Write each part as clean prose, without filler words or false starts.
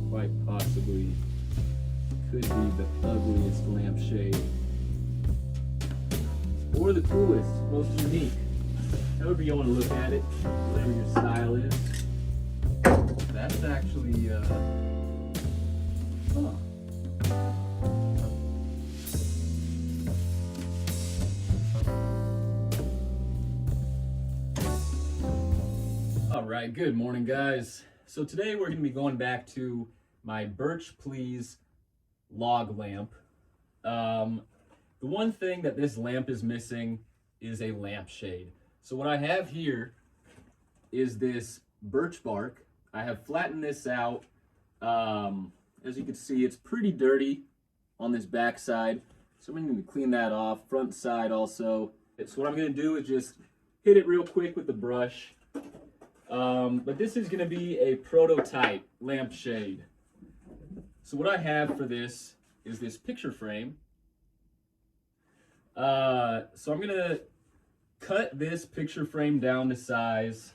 quite possibly could be the ugliest lampshade. Or the coolest, most unique. However you want to look at it, whatever your style is. That's actually, huh. Alright, good morning guys. So today we're going to be going back to my Birch Please log lamp. The one thing that this lamp is missing is a lampshade. So what I have here is this birch bark. I have flattened this out. As you can see, it's pretty dirty on this back side. So I'm going to clean that off. Front side also. So what I'm going to do is just hit it real quick with the brush. But this is going to be a prototype lampshade. So what I have for this is this picture frame. So I'm going to cut this picture frame down to size.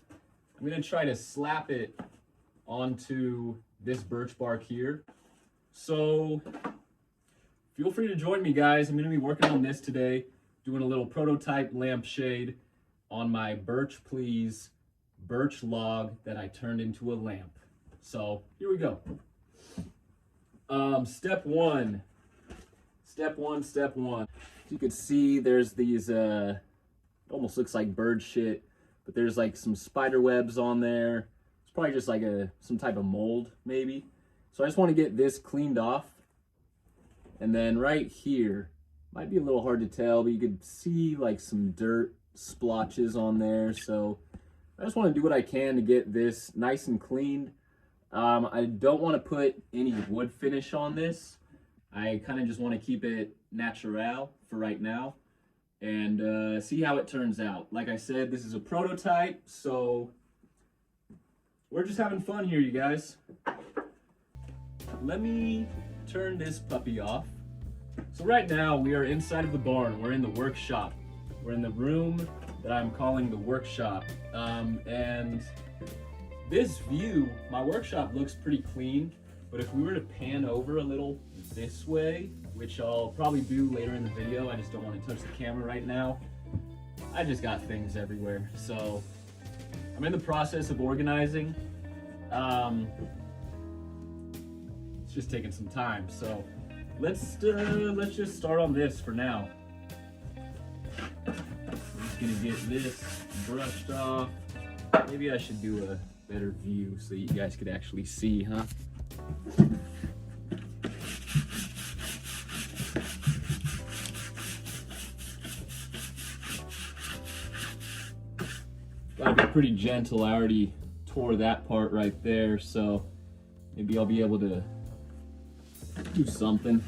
I'm going to try to slap it onto this birch bark here. So feel free to join me guys. I'm going to be working on this today, doing a little prototype lampshade on my Birch Please birch log that I turned into a lamp. So here we go. Step one. As you can see, there's these, it almost looks like bird shit, but there's like some spider webs on there. It's probably just like some type of mold maybe. So I just want to get this cleaned off. And then right here, might be a little hard to tell, but you could see like some dirt splotches on there. So I just want to do what I can to get this nice and cleaned. I don't want to put any wood finish on this. I kind of just want to keep it natural for right now and see how it turns out. Like I said, this is a prototype, so we're just having fun here, you guys. Let me turn this puppy off. So right now we are inside of the barn. We're in the workshop. We're in the room that I'm calling the workshop. And this view, my workshop looks pretty clean, but if we were to pan over a little this way, which I'll probably do later in the video, I just don't want to touch the camera right now. I just got things everywhere. So I'm in the process of organizing. It's just taking some time. So let's just start on this for now. Gonna get this brushed off. Maybe I should do a better view so you guys could actually see, huh? Gotta be pretty gentle. I already tore that part right there, so maybe I'll be able to do something.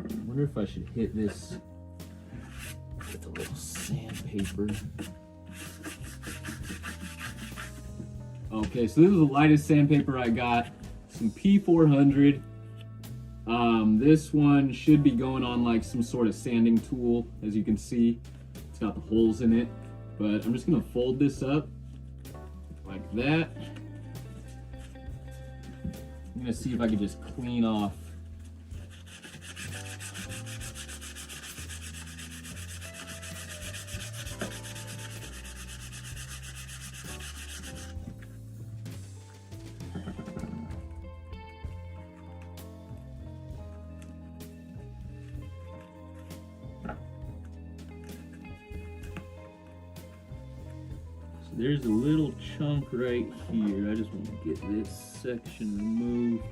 I wonder if I should hit this with a little sandpaper. Okay, so this is the lightest sandpaper I got. Some P400. This one should be going on like some sort of sanding tool, as you can see. It's got the holes in it. But I'm just gonna fold this up like that. I'm gonna see if I can just clean off . There's a little chunk right here. I just want to get this section removed.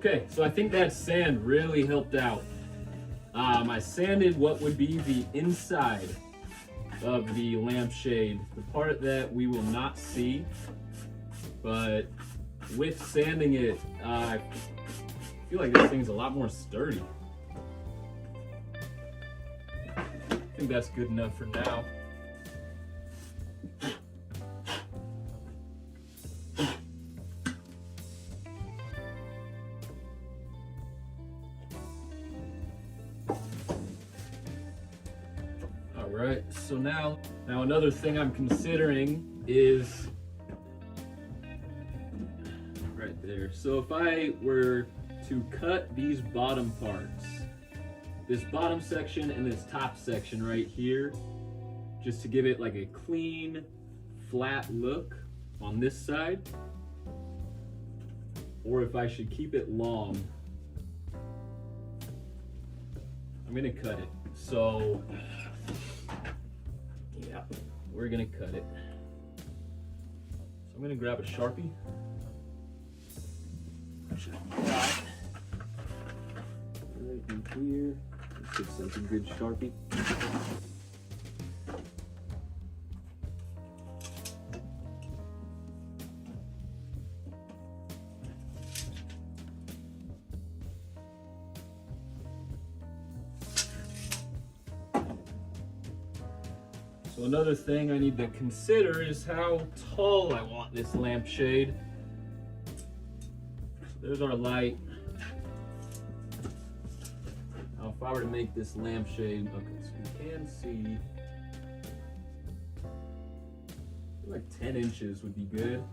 Okay, so I think that sand really helped out. I sanded what would be the inside of the lampshade, the part that we will not see, but with sanding it, I feel like this thing's a lot more sturdy. I think that's good enough for now. Alright, so now another thing I'm considering is right there. So if I were to cut these bottom parts, this bottom section and this top section right here, just to give it like a clean, flat look on this side, or if I should keep it long, I'm gonna cut it. So yeah, we're gonna cut it. So I'm gonna grab a Sharpie. Right in here. This looks like a good Sharpie. So another thing I need to consider is how tall I want this lampshade. So there's our light. Now if I were to make this lampshade, okay, so you can see, I feel like 10 inches would be good.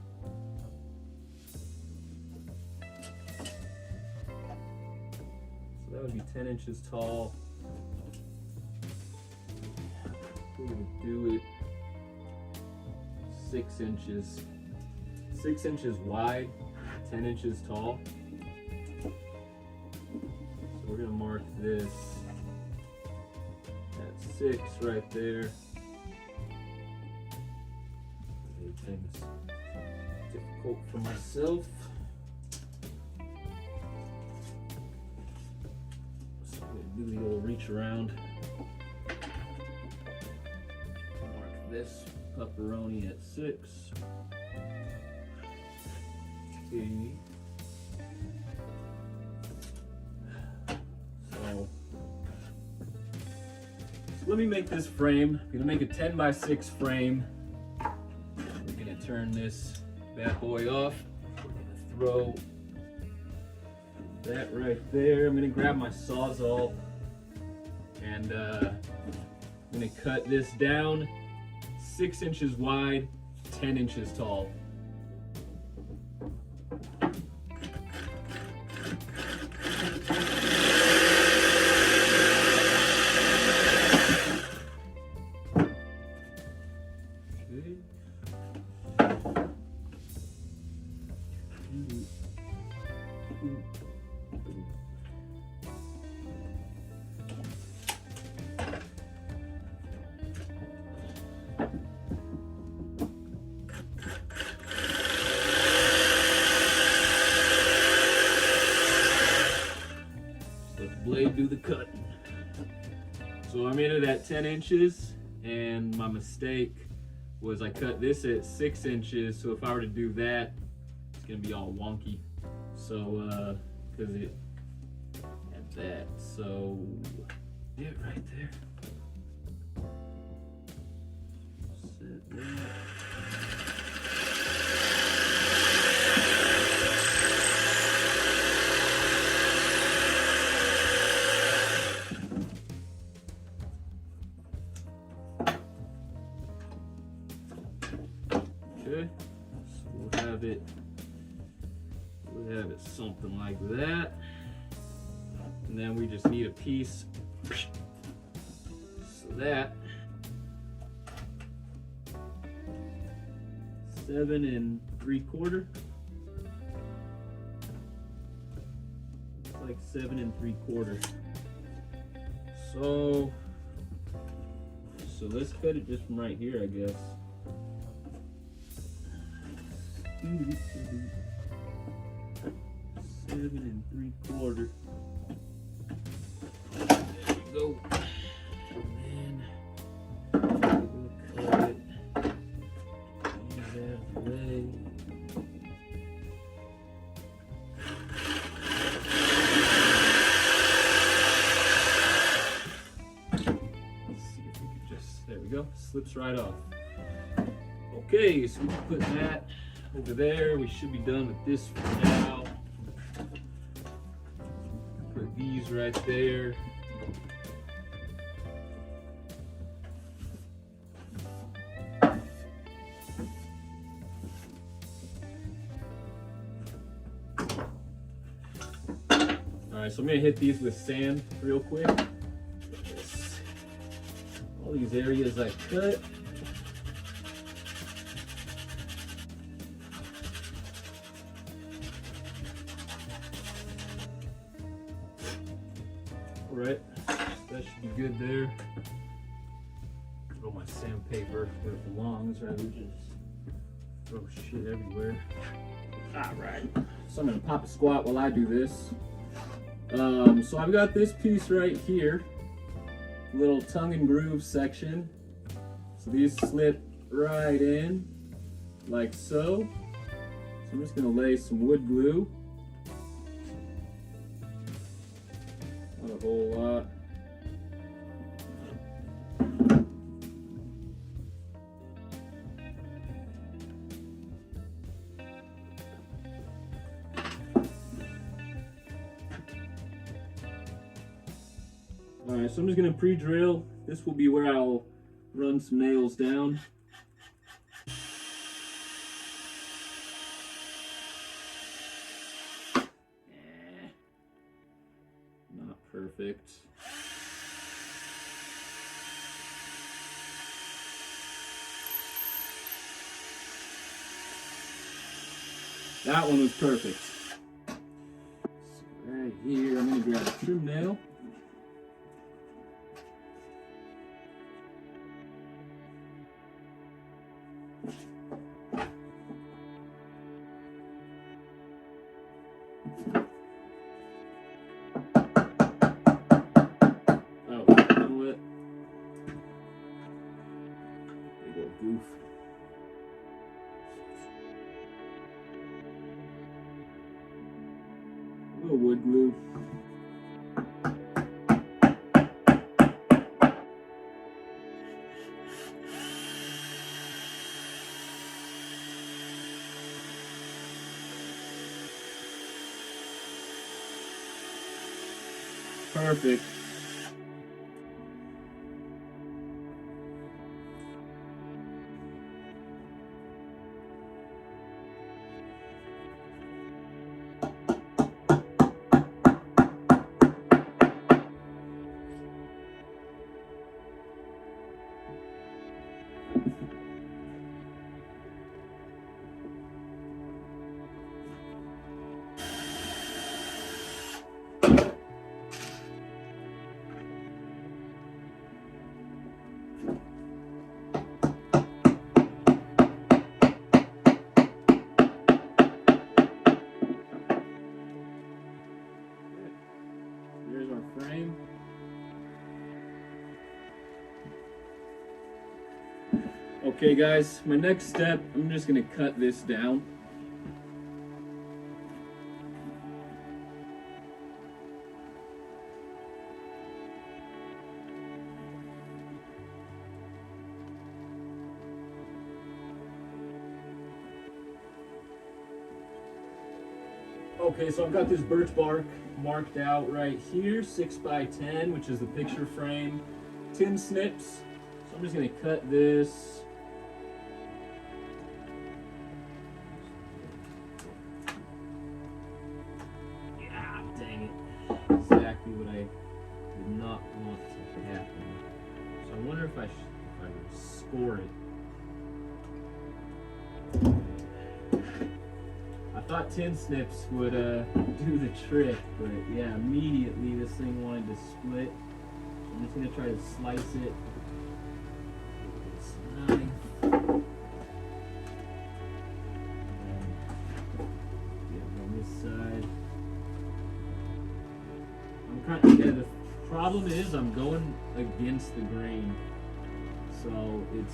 So that would be 10 inches tall. We're gonna do it 6 inches. 6 inches wide, 10 inches tall. So we're gonna mark this at 6 right there. Everything's difficult for myself. So I'm gonna do the old reach around. This pepperoni at 6. Okay. So let me make this frame. I'm gonna make a 10 by 6 frame. We're gonna turn this bad boy off. We're gonna throw that right there. I'm gonna grab my Sawzall and I'm gonna cut this down 6 inches wide, 10 inches tall. Blade do the cutting. So I made it at 10 inches, and my mistake was I cut this at 6 inches. So if I were to do that, it's gonna be all wonky. So because it had that. So yeah, right there. Set that. Okay, so we'll have it something like that, and then we just need a piece, so that 7 3/4. It's like 7 3/4. So let's cut it just from right here, I guess. 7 3/4. There you go. And then we'll cut it. Get it out of the way. Let's see if we can just, there we go, slips right off. Okay, so we can put that over there. We should be done with this for now. Put these right there. Alright, so I'm going to hit these with sand real quick. All these areas I cut. Alright, that should be good there. Throw my sandpaper where it belongs rather than just throw shit everywhere. Alright, so I'm going to pop a squat while I do this. So I've got this piece right here, little tongue and groove section. So these slip right in, like so. So I'm just going to lay some wood glue. Not a whole lot. Alright, so I'm just going to pre-drill. This will be where I'll run some nails down. Not perfect. That one was perfect. So right here, I'm going to grab a trim nail. Goof. A little wood glue. Perfect. Frame. Okay guys, my next step, I'm just going to cut this down. Okay, so I've got this birch bark marked out right here, 6x10, which is the picture frame, 10 snips. So I'm just going to cut this. Yeah, dang it. Exactly what I did not want to happen. So I wonder if I would score it. I thought 10 snips would do the trick, but yeah, immediately this thing wanted to split. So I'm just going to try to slice it with this knife. And get it on this side. Yeah, the problem is I'm going against the grain, so it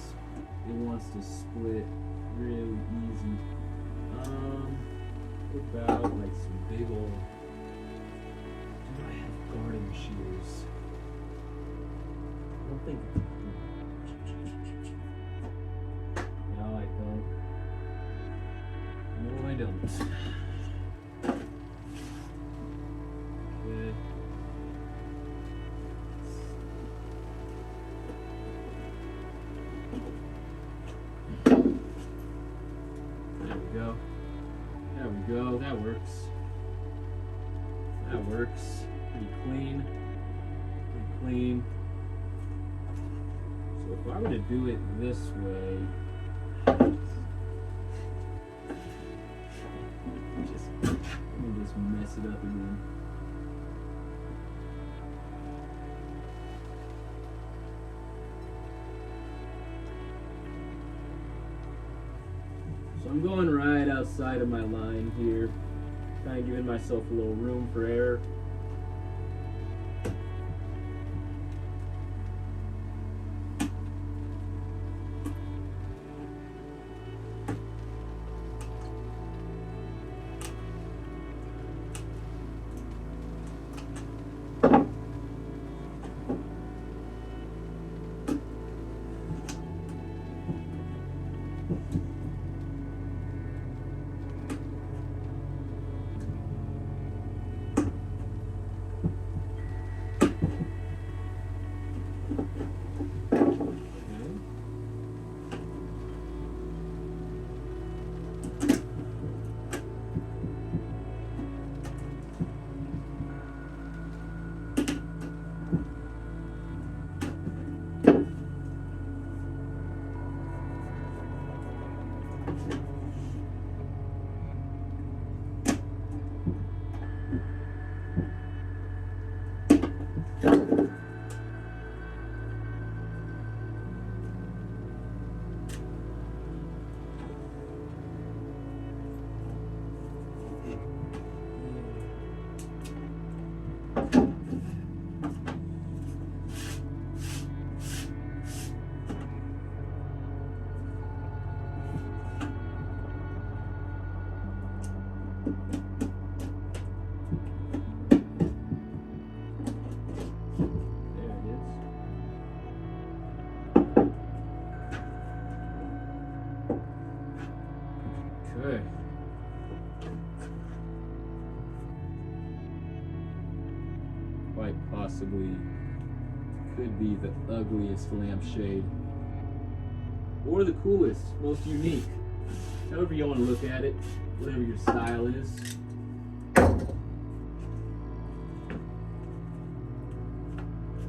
wants to split really easy. What about like some big old? Do I have garden shears? I don't think. No, I don't. No, I don't. Okay. There we go. There we go. That works. That works. Pretty clean. Pretty clean. So if I were to do it this way, let me just mess it up again. So I'm going right outside of my line here, kind of giving myself a little room for error. Okay. Quite possibly could be the ugliest lampshade. Or the coolest, most unique. However you want to look at it, whatever your style is.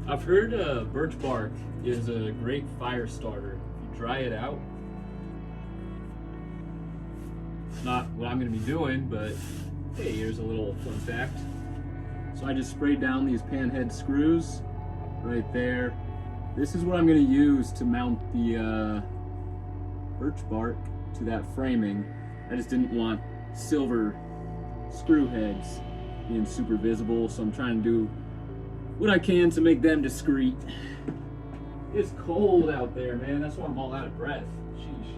I've heard birch bark is a great fire starter. If you dry it out, it's not what I'm going to be doing, but hey, here's a little fun fact. So I just sprayed down these panhead screws right there. This is what I'm going to use to mount the birch bark to that framing. I just didn't want silver screw heads being super visible, so I'm trying to do what I can to make them discreet. It's cold out there, man. That's why I'm all out of breath. Sheesh.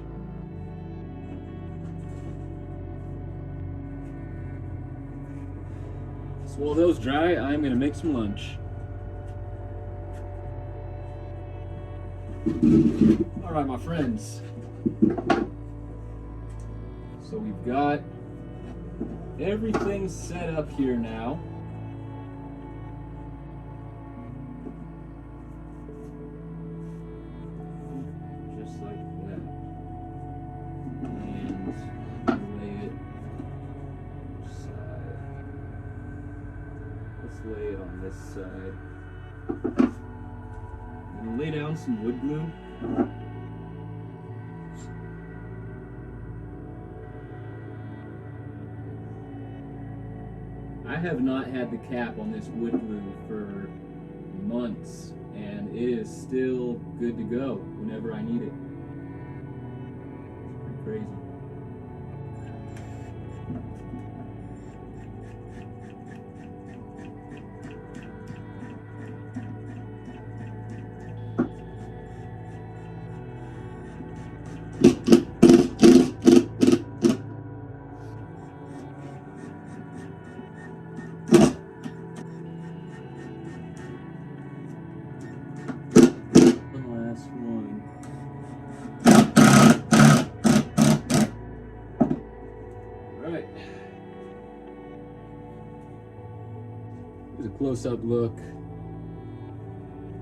So while those dry, I'm gonna make some lunch. All right, my friends. So we've got everything set up here now. Just like that. And lay it side. Let's lay it on this side. I'm gonna lay down some wood glue. I have not had the cap on this wood glue for months, and it is still good to go whenever I need it. It's pretty crazy. Alright. Here's a close-up look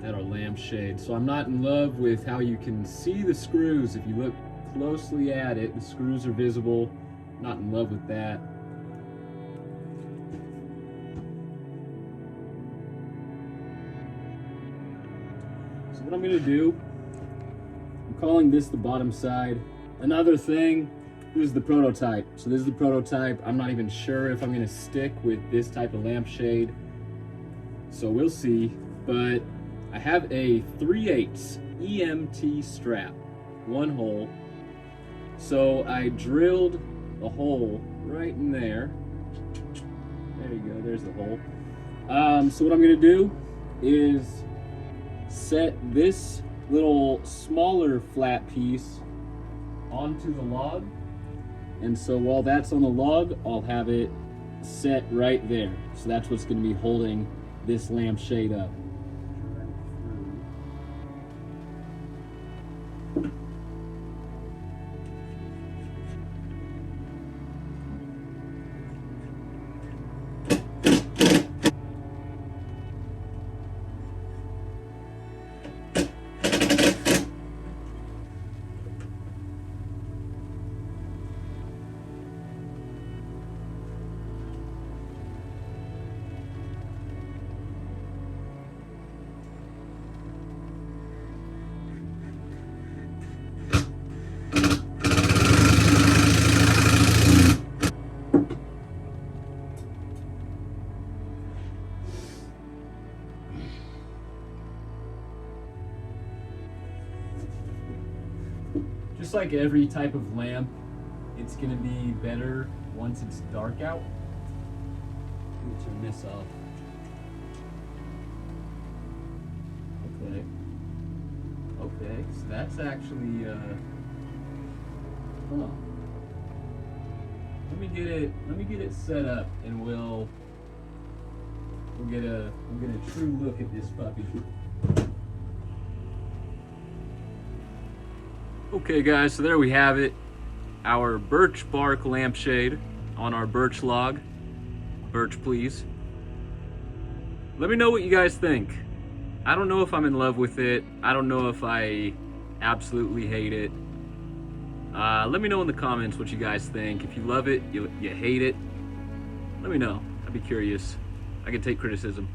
at our lampshade. So I'm not in love with how you can see the screws. If you look closely at it, the screws are visible. Not in love with that. So what I'm going to do, I'm calling this the bottom side. Another thing, this is the prototype. So this is the prototype. I'm not even sure if I'm going to stick with this type of lampshade. So we'll see. But I have a 3/8 EMT strap, one hole. So I drilled a hole right in there. There you go, there's the hole. So what I'm gonna do is set this little smaller flat piece onto the log. And so while that's on the log, I'll have it set right there. So that's what's gonna be holding this lampshade up. Just like every type of lamp, it's gonna be better once it's dark out. Let me turn this off. Okay. Okay, so that's actually huh. Let me get it set up and we'll get a true look at this puppy. Okay guys, so there we have it. Our Birch Bark lampshade on our birch log. Birch Please. Let me know what you guys think. I don't know if I'm in love with it. I don't know if I absolutely hate it. Let me know in the comments what you guys think. If you love it, you hate it, let me know. I'd be curious. I can take criticism.